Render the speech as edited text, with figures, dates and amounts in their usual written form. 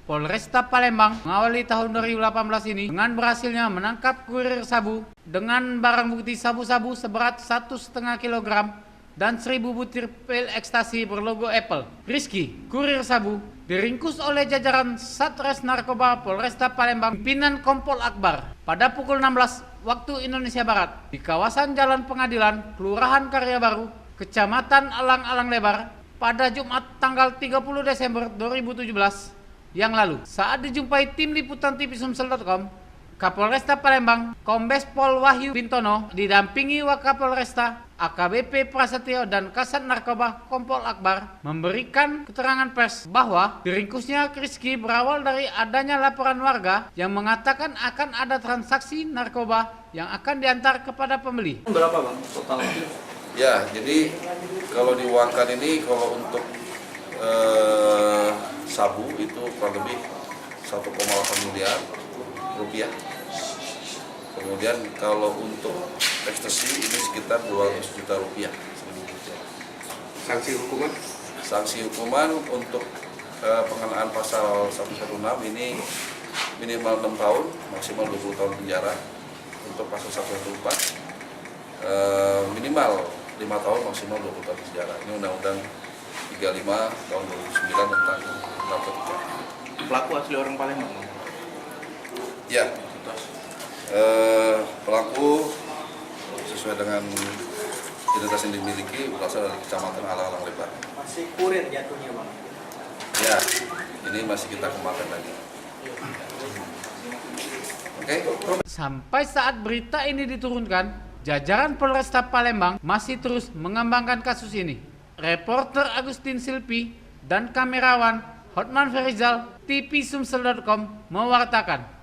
Polresta Palembang mengawali tahun 2018 ini dengan berhasilnya menangkap kurir sabu dengan barang bukti sabu-sabu seberat 1,5 kg dan 1.000 butir pil ekstasi berlogo Apple. Rizky, kurir sabu, diringkus oleh jajaran Satres Narkoba Polresta Palembang pimpinan Kompol Akbar pada pukul 16 waktu Indonesia Barat di kawasan Jalan Pengadilan, Kelurahan Karya Baru, Kecamatan Alang-Alang Lebar pada Jumat tanggal 30 Desember 2017 yang lalu. Saat dijumpai tim liputan TV Sumsel.com, Kapolresta Palembang, Kombes Pol Wahyu Bintono didampingi Wakapolresta, AKBP Prasetyo dan Kasat Narkoba Kompol Akbar memberikan keterangan pers bahwa diringkusnya Rizky berawal dari adanya laporan warga yang mengatakan akan ada transaksi narkoba yang akan diantar kepada pembeli. Berapa bang total? Ya, jadi kalau diuangkan ini kalau untuk sabu itu kurang lebih 1,8 miliar rupiah. Kemudian kalau untuk ekstasi ini sekitar 200 juta rupiah. Sanksi hukuman? Sanksi hukuman untuk pengenaan pasal 116 ini minimal 6 tahun, maksimal 20 tahun penjara. Untuk pasal 114 minimal 5 tahun, maksimal 20 tahun penjara. Ini Undang-Undang 35 tahun 2009 tentang narkotika. Pelaku asli orang Palembang? Ya, pelaku sesuai dengan identitas yang dimiliki berasal dari Kecamatan Alang-Alang Lebar. Masih kurir jatuhnya bang? Ya, ini masih kita kembangkan lagi. Oke. Sampai saat berita ini diturunkan, jajaran Polresta Palembang masih terus mengembangkan kasus ini. Reporter Agustin Silpi dan kamerawan Hotman Ferizal TV Sumsel.com mewartakan.